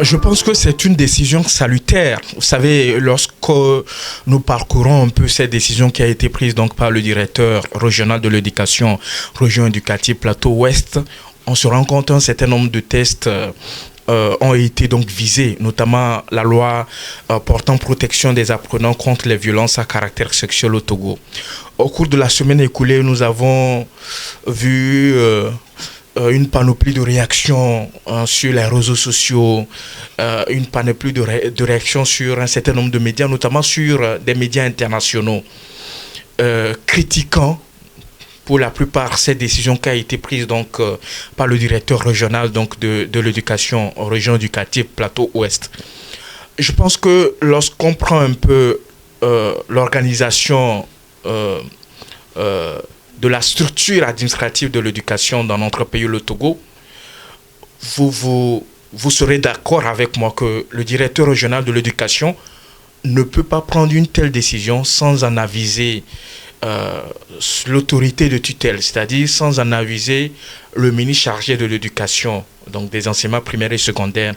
Je pense que c'est une décision salutaire. Vous savez, lorsque nous parcourons un peu cette décision qui a été prise donc par le directeur régional de l'éducation, région éducative Plateau Ouest, on se rend compte qu'un certain nombre de tests ont été donc visés, notamment la loi portant protection des apprenants contre les violences à caractère sexuel au Togo. Au cours de la semaine écoulée, nous avons vu une panoplie de réactions sur les réseaux sociaux, une panoplie de réactions sur un certain nombre de médias, notamment sur des médias internationaux, critiquant pour la plupart cette décision qui a été prise donc, par le directeur régional donc, de l'éducation, région éducative Plateau Ouest. Je pense que lorsqu'on prend un peu l'organisation de la structure administrative de l'éducation dans notre pays, le Togo, vous serez d'accord avec moi que le directeur régional de l'éducation ne peut pas prendre une telle décision sans en aviser l'autorité de tutelle, c'est-à-dire sans en aviser le ministre chargé de l'éducation, donc des enseignements primaires et secondaires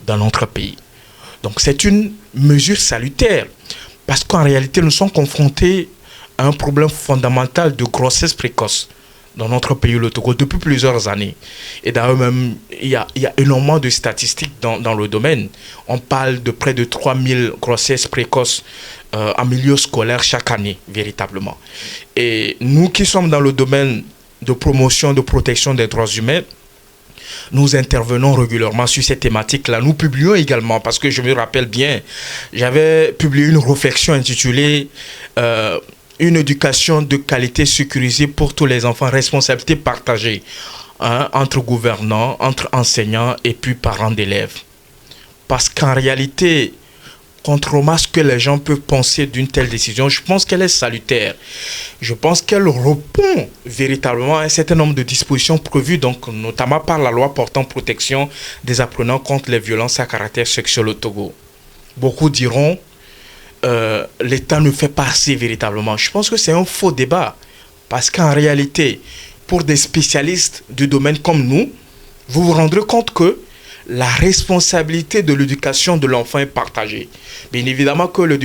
dans notre pays. Donc c'est une mesure salutaire, parce qu'en réalité, nous sommes confrontés à un problème fondamental de grossesse précoce dans notre pays, le Togo, depuis plusieurs années. Et d'ailleurs même, il y a énormément de statistiques dans le domaine. On parle de près de 3000 grossesses précoces en milieu scolaire chaque année, véritablement. Et nous qui sommes dans le domaine de promotion, de protection des droits humains, nous intervenons régulièrement sur ces thématiques-là. Nous publions également, parce que je me rappelle bien, j'avais publié une réflexion intitulée une éducation de qualité sécurisée pour tous les enfants, responsabilité partagée entre gouvernants, entre enseignants et puis parents d'élèves. Parce qu'en réalité, contrairement à ce que les gens peuvent penser d'une telle décision, je pense qu'elle est salutaire. Je pense qu'elle répond véritablement à un certain nombre de dispositions prévues, donc, notamment par la loi portant protection des apprenants contre les violences à caractère sexuel au Togo. Beaucoup diront l'État ne fait pas assez véritablement. Je pense que c'est un faux débat. Parce qu'en réalité, pour des spécialistes du domaine comme nous, vous vous rendrez compte que la responsabilité de l'éducation de l'enfant est partagée. Bien évidemment que le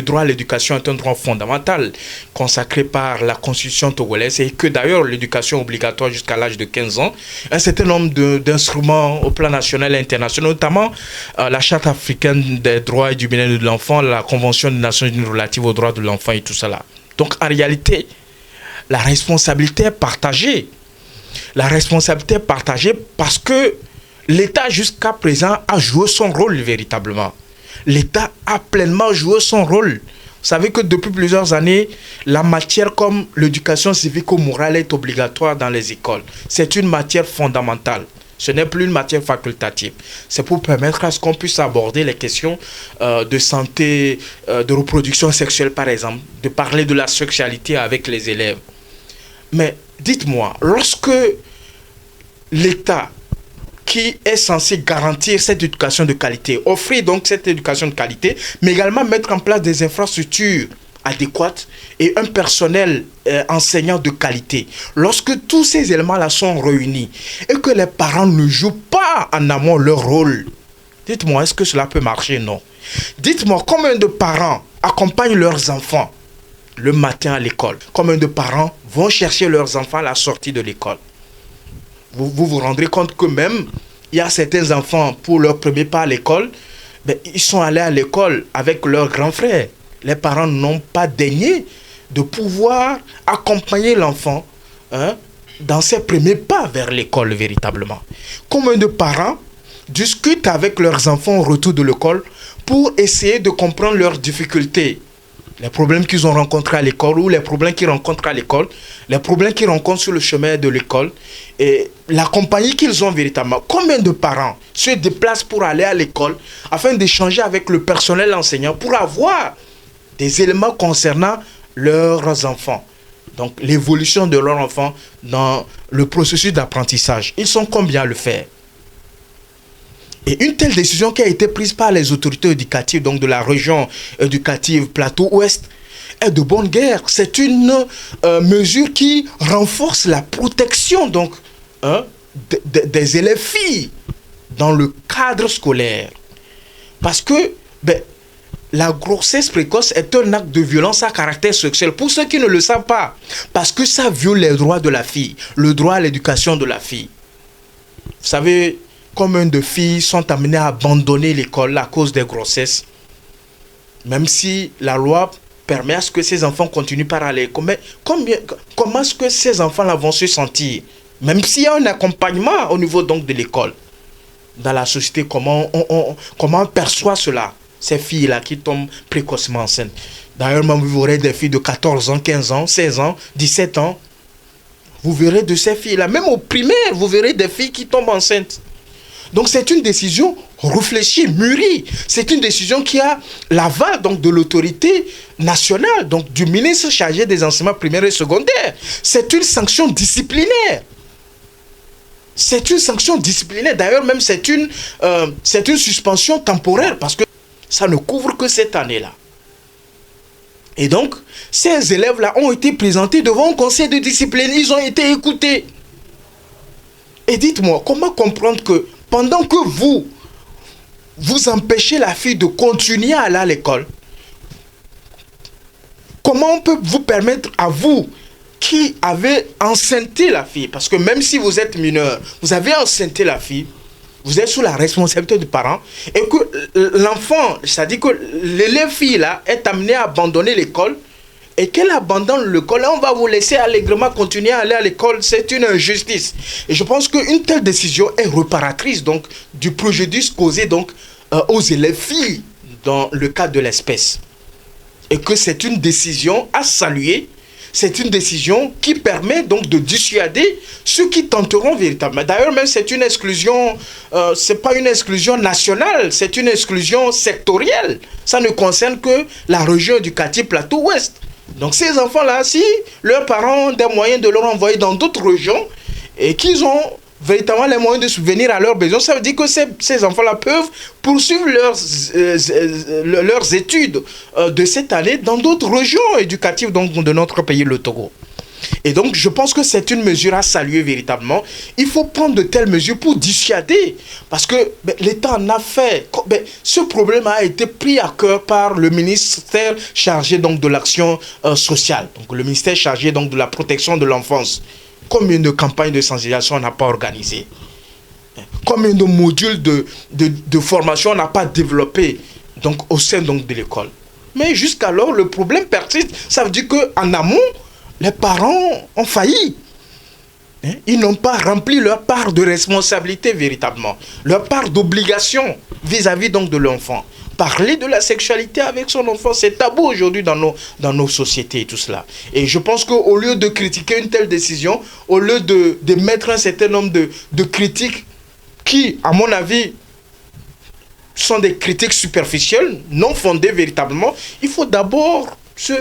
droit à l'éducation est un droit fondamental consacré par la Constitution togolaise et que d'ailleurs l'éducation obligatoire jusqu'à l'âge de 15 ans, un certain nombre d'instruments au plan national et international, notamment la Charte africaine des droits et du bien-être de l'enfant, la Convention des Nations Unies relative aux droits de l'enfant et tout cela. Donc en réalité, la responsabilité est partagée. La responsabilité est partagée parce que l'État jusqu'à présent a joué son rôle véritablement. L'État a pleinement joué son rôle. Vous savez que depuis plusieurs années, la matière comme l'éducation civico-morale est obligatoire dans les écoles. C'est une matière fondamentale. Ce n'est plus une matière facultative. C'est pour permettre à ce qu'on puisse aborder les questions de santé, de reproduction sexuelle par exemple, de parler de la sexualité avec les élèves. Mais dites-moi, lorsque l'État qui est censé garantir cette éducation de qualité, offrir donc cette éducation de qualité, mais également mettre en place des infrastructures adéquates et un personnel enseignant de qualité. Lorsque tous ces éléments-là sont réunis et que les parents ne jouent pas en amont leur rôle, dites-moi, est-ce que cela peut marcher? Non. Dites-moi, combien de parents accompagnent leurs enfants le matin à l'école? Combien de parents vont chercher leurs enfants à la sortie de l'école? Vous vous rendrez compte que même, il y a certains enfants, pour leur premier pas à l'école, ils sont allés à l'école avec leurs grands frères. Les parents n'ont pas daigné de pouvoir accompagner l'enfant dans ses premiers pas vers l'école véritablement. Combien de parents discutent avec leurs enfants au retour de l'école pour essayer de comprendre leurs difficultés, les problèmes qu'ils ont rencontrés à l'école ou les problèmes qu'ils rencontrent à l'école, les problèmes qu'ils rencontrent sur le chemin de l'école et la compagnie qu'ils ont véritablement. Combien de parents se déplacent pour aller à l'école afin d'échanger avec le personnel enseignant pour avoir des éléments concernant leurs enfants, donc l'évolution de leurs enfants dans le processus d'apprentissage. Ils sont combien à le faire? Et une telle décision qui a été prise par les autorités éducatives, donc de la région éducative Plateau Ouest, est de bonne guerre. C'est une mesure qui renforce la protection donc, des élèves filles dans le cadre scolaire. Parce que la grossesse précoce est un acte de violence à caractère sexuel. Pour ceux qui ne le savent pas, parce que ça viole les droits de la fille, le droit à l'éducation de la fille. Vous savez, combien de filles sont amenées à abandonner l'école à cause des grossesses, même si la loi permet à ce que ces enfants continuent par aller. Mais comment est-ce que ces enfants-là vont se sentir, même s'il y a un accompagnement au niveau donc de l'école? Dans la société, comment on perçoit cela? Ces filles-là qui tombent précocement enceintes. D'ailleurs, même vous verrez des filles de 14 ans, 15 ans, 16 ans, 17 ans. Vous verrez de ces filles-là, même au primaire, vous verrez des filles qui tombent enceintes. Donc c'est une décision réfléchie, mûrie. C'est une décision qui a l'aval donc de l'autorité nationale, donc du ministre chargé des enseignements primaires et secondaires. C'est une sanction disciplinaire. C'est une sanction disciplinaire. D'ailleurs, même c'est une suspension temporaire parce que ça ne couvre que cette année-là. Et donc, ces élèves-là ont été présentés devant un conseil de discipline. Ils ont été écoutés. Et dites-moi, comment comprendre que pendant que vous empêchez la fille de continuer à aller à l'école, comment on peut vous permettre à vous qui avez enceinté la fille, parce que même si vous êtes mineur, vous avez enceinté la fille, vous êtes sous la responsabilité du parent, et que l'enfant, c'est-à-dire que l'élève fille là est amené à abandonner l'école, et qu'elle abandonne l'école, on va vous laisser allègrement continuer à aller à l'école, c'est une injustice. Et je pense qu'une telle décision est réparatrice donc du préjudice causé donc aux élèves filles dans le cas de l'espèce. Et que c'est une décision à saluer. C'est une décision qui permet donc de dissuader ceux qui tenteront véritablement. D'ailleurs, même c'est une exclusion, c'est pas une exclusion nationale, c'est une exclusion sectorielle. Ça ne concerne que la région éducative Plateau-Ouest. Donc ces enfants-là, si leurs parents ont des moyens de leur envoyer dans d'autres régions et qu'ils ont véritablement les moyens de subvenir à leurs besoins, ça veut dire que ces enfants-là peuvent poursuivre leurs études de cette année dans d'autres régions éducatives donc, de notre pays, le Togo. Et donc, je pense que c'est une mesure à saluer véritablement. Il faut prendre de telles mesures pour dissuader. Parce que l'État en a fait. Ce problème a été pris à cœur par le ministère chargé donc, de l'action sociale. Donc, le ministère chargé donc, de la protection de l'enfance. Combien de campagnes de sensibilisation on n'a pas organisées? Combien de modules de formation on n'a pas développés donc, au sein donc, de l'école? Mais jusqu'alors, le problème persiste. Ça veut dire qu'en amont, les parents ont failli. Ils n'ont pas rempli leur part de responsabilité véritablement, leur part d'obligation vis-à-vis donc de l'enfant. Parler de la sexualité avec son enfant, c'est tabou aujourd'hui dans nos sociétés et tout cela. Et je pense qu'au lieu de critiquer une telle décision, au lieu de mettre un certain nombre de critiques qui, à mon avis, sont des critiques superficielles, non fondées véritablement, il faut d'abord se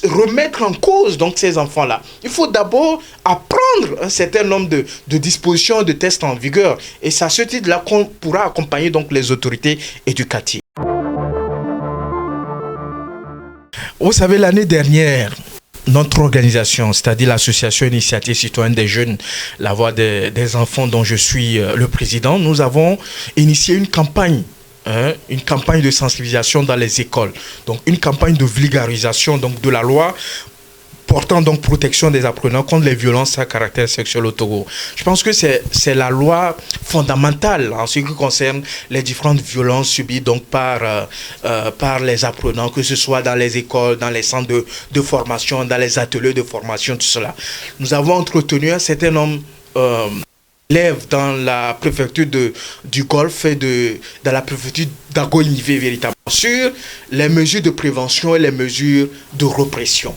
remettre en cause donc ces enfants-là. Il faut d'abord apprendre un certain nombre de dispositions, de tests en vigueur. Et c'est à ce titre-là qu'on pourra accompagner donc les autorités éducatives. Vous savez, l'année dernière, notre organisation, c'est-à-dire l'association Initiative Citoyenne des Jeunes, la voix des enfants dont je suis le président, nous avons initié une campagne de sensibilisation dans les écoles. Donc une campagne de vulgarisation donc, de la loi portant donc protection des apprenants contre les violences à caractère sexuel au Togo. Je pense que c'est la loi fondamentale en ce qui concerne les différentes violences subies donc par les apprenants, que ce soit dans les écoles, dans les centres de formation, dans les ateliers de formation, tout cela. Nous avons entretenu un certain nombre élèves dans la préfecture du Golfe et dans la préfecture d'Agoïnivé véritablement sur les mesures de prévention et les mesures de répression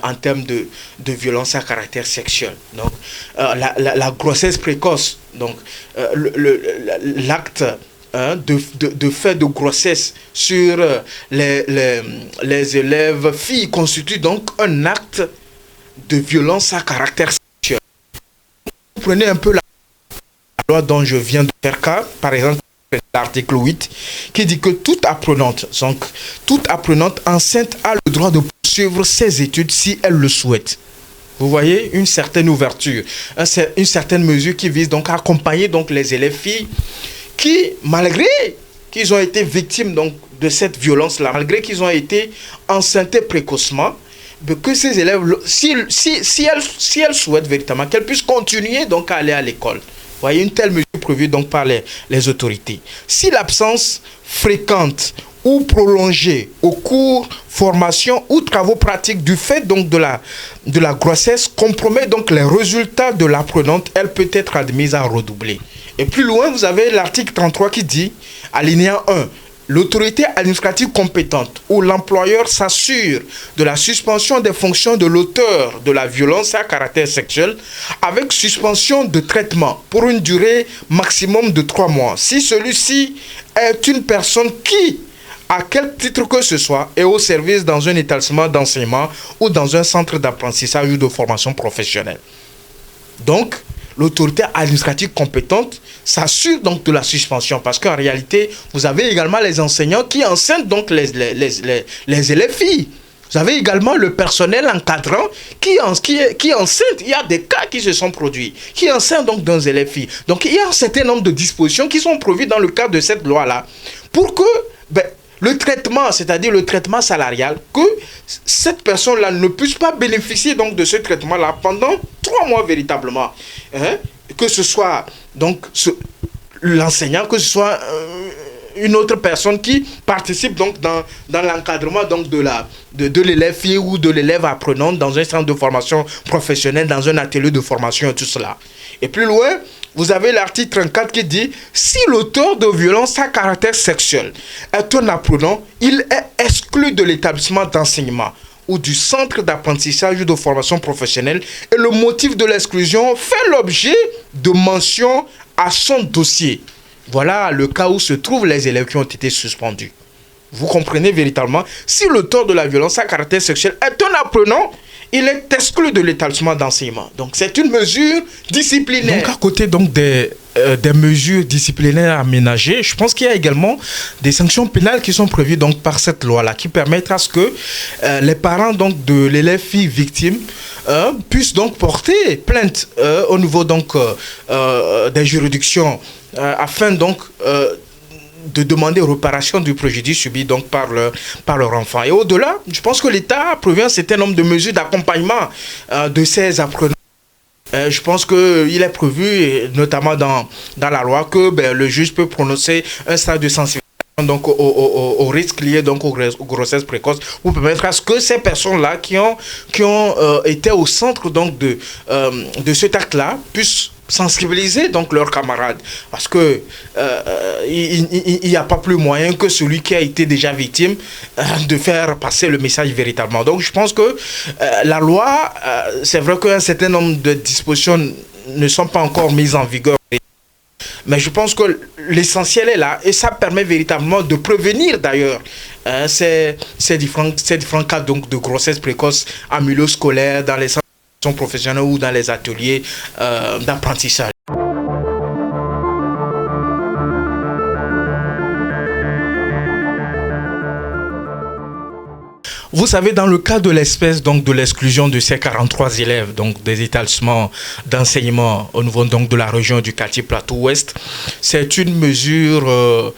en termes de violence à caractère sexuel. Donc, la grossesse précoce, donc l'acte de fait de grossesse sur les élèves filles constitue donc un acte de violence à caractère sexuel. Vous prenez un peu la loi dont je viens de faire cas, par exemple l'article 8, qui dit que toute apprenante enceinte a le droit de poursuivre ses études si elle le souhaite. Vous voyez, une certaine ouverture, une certaine mesure qui vise donc à accompagner donc les élèves filles qui, malgré qu'ils ont été victimes donc, de cette violence-là, malgré qu'ils ont été enceintés précocement, que ces élèves, si elles souhaitent véritablement qu'elles puissent continuer donc à aller à l'école. Vous voyez, une telle mesure prévue donc par les autorités. Si l'absence fréquente ou prolongée au cours, formation ou travaux pratiques du fait donc de la grossesse compromet donc les résultats de l'apprenante, elle peut être admise à redoubler. Et plus loin, vous avez l'article 33 qui dit, alinéa 1, l'autorité administrative compétente ou l'employeur s'assure de la suspension des fonctions de l'auteur de la violence à caractère sexuel avec suspension de traitement pour une durée maximum de 3 mois. Si celui-ci est une personne qui, à quel titre que ce soit, est au service dans un établissement d'enseignement ou dans un centre d'apprentissage ou de formation professionnelle. Donc, l'autorité administrative compétente s'assure donc de la suspension parce qu'en réalité, vous avez également les enseignants qui enseignent donc les élèves filles. Vous avez également le personnel encadrant qui enseigne. Il y a des cas qui se sont produits, qui enseignent donc dans les élèves filles. Donc, il y a un certain nombre de dispositions qui sont prévues dans le cadre de cette loi-là pour que le traitement, c'est-à-dire le traitement salarial, que cette personne-là ne puisse pas bénéficier donc de ce traitement-là pendant 3 mois véritablement. Que ce soit donc l'enseignant, que ce soit une autre personne qui participe donc dans l'encadrement donc de l'élève fille ou de l'élève apprenante dans un centre de formation professionnelle, dans un atelier de formation et tout cela. Et plus loin, vous avez l'article 34 qui dit « Si l'auteur de violence à caractère sexuel est un apprenant, il est exclu de l'établissement d'enseignement ou du centre d'apprentissage ou de formation professionnelle et le motif de l'exclusion fait l'objet de mention à son dossier. » Voilà le cas où se trouvent les élèves qui ont été suspendus. Vous comprenez véritablement, si l'auteur de la violence à caractère sexuel est un apprenant, il est exclu de l'établissement d'enseignement. Donc, c'est une mesure disciplinaire. Donc, à côté donc, des mesures disciplinaires aménagées, je pense qu'il y a également des sanctions pénales qui sont prévues donc, par cette loi-là, qui permettent à ce que les parents donc, de l'élève fille victime puissent donc porter plainte au niveau donc, des juridictions afin donc de demander réparation du préjudice subi donc par leur enfant. Et au-delà, je pense que l'État a prévu un certain nombre de mesures d'accompagnement de ces apprenants. Je pense qu'il est prévu, notamment dans la loi, que le juge peut prononcer un stade de sensibilisation donc au risque lié donc aux grossesses précoces pour permettre à ce que ces personnes-là qui ont été au centre donc de cet acte-là puissent sensibiliser donc leurs camarades parce que il n'y a pas plus moyen que celui qui a été déjà victime de faire passer le message véritablement. Donc je pense que la loi, c'est vrai qu'un certain nombre de dispositions ne sont pas encore mises en vigueur. Mais je pense que l'essentiel est là et ça permet véritablement de prévenir d'ailleurs ces différents cas donc, de grossesse précoce en milieu scolaire, dans les centres professionnels ou dans les ateliers d'apprentissage. Vous savez, dans le cas de l'espèce donc de l'exclusion de ces 43 élèves donc des établissements d'enseignement au niveau donc de la région du quartier Plateau-Ouest, c'est une mesure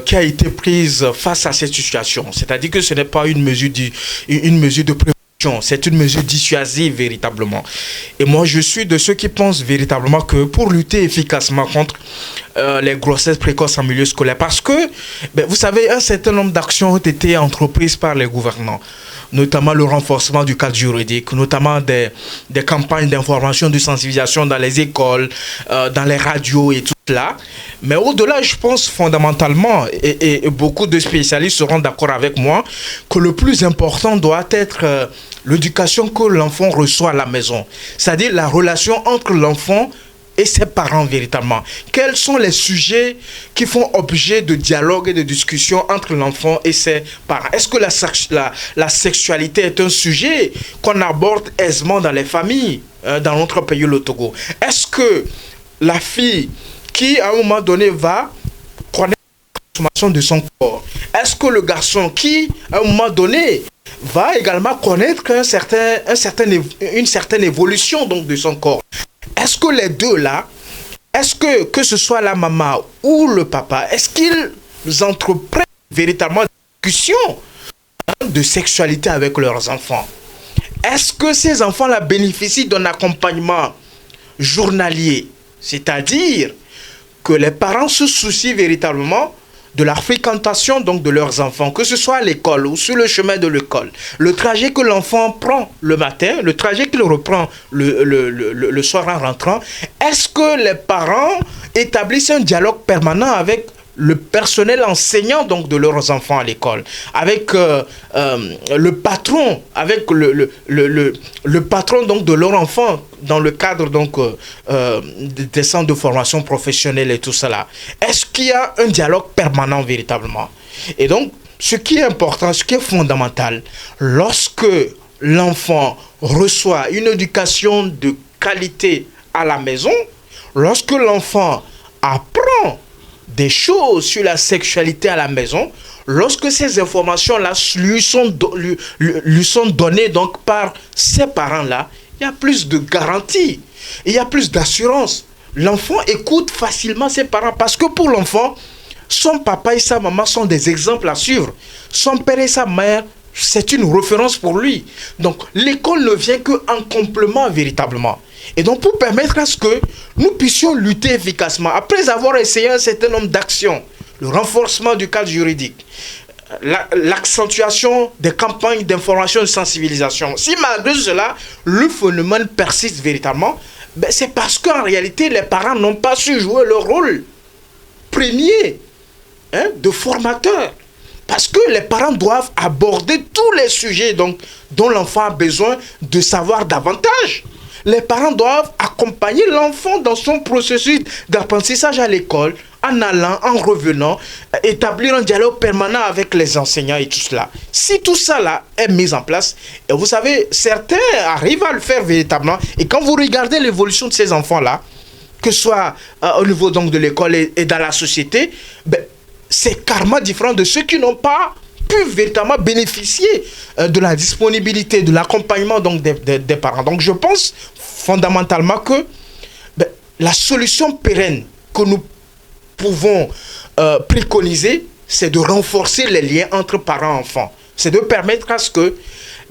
qui a été prise face à cette situation. C'est-à-dire que ce n'est pas une mesure de prévention, c'est une mesure dissuasive véritablement. Et moi, je suis de ceux qui pensent véritablement que pour lutter efficacement contre les grossesses précoces en milieu scolaire, parce que, vous savez, un certain nombre d'actions ont été entreprises par les gouvernants, notamment le renforcement du cadre juridique, notamment des campagnes d'information, de sensibilisation dans les écoles, dans les radios et tout cela. Mais au-delà, je pense fondamentalement, et beaucoup de spécialistes seront d'accord avec moi, que le plus important doit être l'éducation que l'enfant reçoit à la maison. C'est-à-dire la relation entre l'enfant et ses parents véritablement. Quels sont les sujets qui font objet de dialogue et de discussion entre l'enfant et ses parents? Est-ce que la sexualité est un sujet qu'on aborde aisément dans les familles, dans notre pays, le Togo? Est-ce que la fille qui, à un moment donné, va connaître la consommation de son corps, est-ce que le garçon qui, à un moment donné, va également connaître une certaine évolution donc, de son corps? Est-ce que les deux là, est-ce que ce soit la maman ou le papa, est-ce qu'ils entreprennent véritablement des discussions de sexualité avec leurs enfants? Est-ce que ces enfants-là bénéficient d'un accompagnement journalier? C'est-à-dire que les parents se soucient véritablement de la fréquentation donc de leurs enfants, que ce soit à l'école ou sur le chemin de l'école. Le trajet que l'enfant prend le matin, le trajet qu'il reprend le soir en rentrant, est-ce que les parents établissent un dialogue permanent avec le personnel enseignant donc de leurs enfants à l'école, avec le patron, avec le patron donc de leur enfant dans le cadre donc des centres de formation professionnelle et tout cela. Est-ce qu'il y a un dialogue permanent véritablement? Et donc, ce qui est important, ce qui est fondamental, lorsque l'enfant reçoit une éducation de qualité à la maison, lorsque l'enfant apprend des choses sur la sexualité à la maison, lorsque ces informations-là lui sont données donc par ses parents-là, il y a plus de garantie, il y a plus d'assurance. L'enfant écoute facilement ses parents parce que pour l'enfant, son papa et sa maman sont des exemples à suivre. Son père et sa mère, c'est une référence pour lui. Donc l'école ne vient qu'en complément véritablement. Et donc pour permettre à ce que nous puissions lutter efficacement, après avoir essayé un certain nombre d'actions, le renforcement du cadre juridique, l'accentuation des campagnes d'information et de sensibilisation, si malgré cela, le phénomène persiste véritablement, ben c'est parce qu'en réalité, les parents n'ont pas su jouer leur rôle premier de formateur. Parce que les parents doivent aborder tous les sujets donc, dont l'enfant a besoin de savoir davantage. Les parents doivent accompagner l'enfant dans son processus d'apprentissage à l'école, en allant, en revenant, établir un dialogue permanent avec les enseignants et tout cela. Si tout ça là est mis en place, et vous savez, certains arrivent à le faire véritablement, et quand vous regardez l'évolution de ces enfants-là, que ce soit au niveau donc, de l'école et dans la société, ben, c'est carrément différent de ceux qui n'ont pas pu véritablement bénéficier de la disponibilité, de l'accompagnement donc des parents. Donc je pense fondamentalement que ben, la solution pérenne que nous pouvons préconiser, c'est de renforcer les liens entre parents et enfants. C'est de permettre à ce que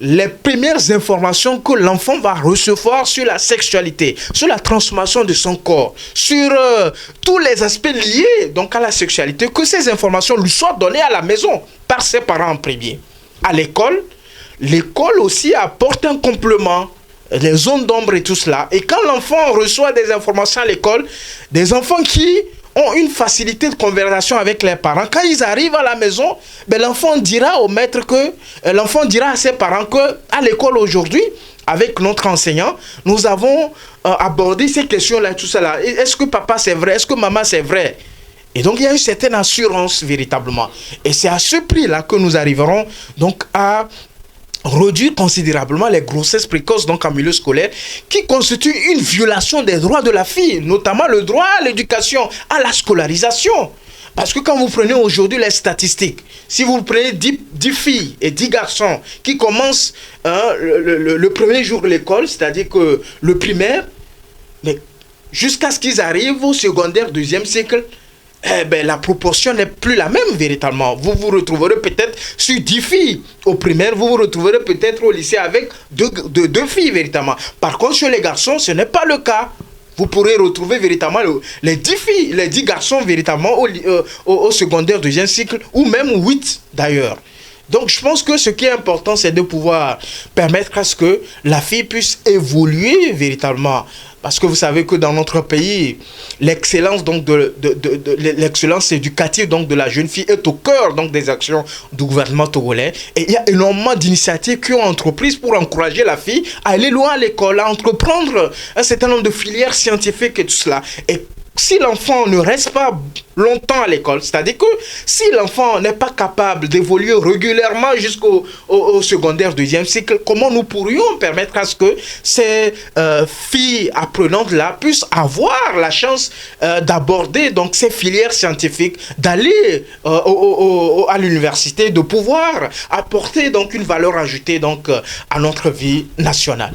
les premières informations que l'enfant va recevoir sur la sexualité, sur la transformation de son corps, sur tous les aspects liés donc à la sexualité, que ces informations lui soient données à la maison par ses parents en premier. À l'école, l'école aussi apporte un complément, les zones d'ombre et tout cela. Et quand l'enfant reçoit des informations à l'école, des enfants qui ont une facilité de conversation avec les parents. Quand ils arrivent à la maison, ben l'enfant dira au maître que, l'enfant dira à ses parents que à l'école aujourd'hui, avec notre enseignant, nous avons abordé ces questions-là, tout ça là. Est-ce que papa c'est vrai? Est-ce que maman c'est vrai? Et donc il y a une certaine assurance véritablement. Et c'est à ce prix-là que nous arriverons donc à réduire considérablement les grossesses précoces donc en milieu scolaire qui constituent une violation des droits de la fille, notamment le droit à l'éducation, à la scolarisation. Parce que quand vous prenez aujourd'hui les statistiques, si vous prenez 10 filles et 10 garçons qui commencent le premier jour de l'école, c'est-à-dire que le primaire, mais jusqu'à ce qu'ils arrivent au secondaire, deuxième cycle, eh ben, la proportion n'est plus la même véritablement. Vous vous retrouverez peut-être sur 10 filles au primaire, vous vous retrouverez peut-être au lycée avec deux filles véritablement. Par contre, chez les garçons, ce n'est pas le cas. Vous pourrez retrouver véritablement les 10 filles, les 10 garçons véritablement au secondaire deuxième cycle, ou même 8 d'ailleurs. Donc je pense que ce qui est important, c'est de pouvoir permettre à ce que la fille puisse évoluer véritablement. Parce que vous savez que dans notre pays, l'excellence donc l'excellence éducative donc de la jeune fille est au cœur donc des actions du gouvernement togolais. Et il y a énormément d'initiatives qui ont entreprises pour encourager la fille à aller loin à l'école, à entreprendre un certain nombre de filières scientifiques et tout cela. Et si l'enfant ne reste pas longtemps à l'école, c'est-à-dire que si l'enfant n'est pas capable d'évoluer régulièrement jusqu'au secondaire deuxième cycle, comment nous pourrions permettre à ce que ces filles apprenantes-là puissent avoir la chance d'aborder donc ces filières scientifiques, d'aller à l'université, de pouvoir apporter donc une valeur ajoutée donc à notre vie nationale.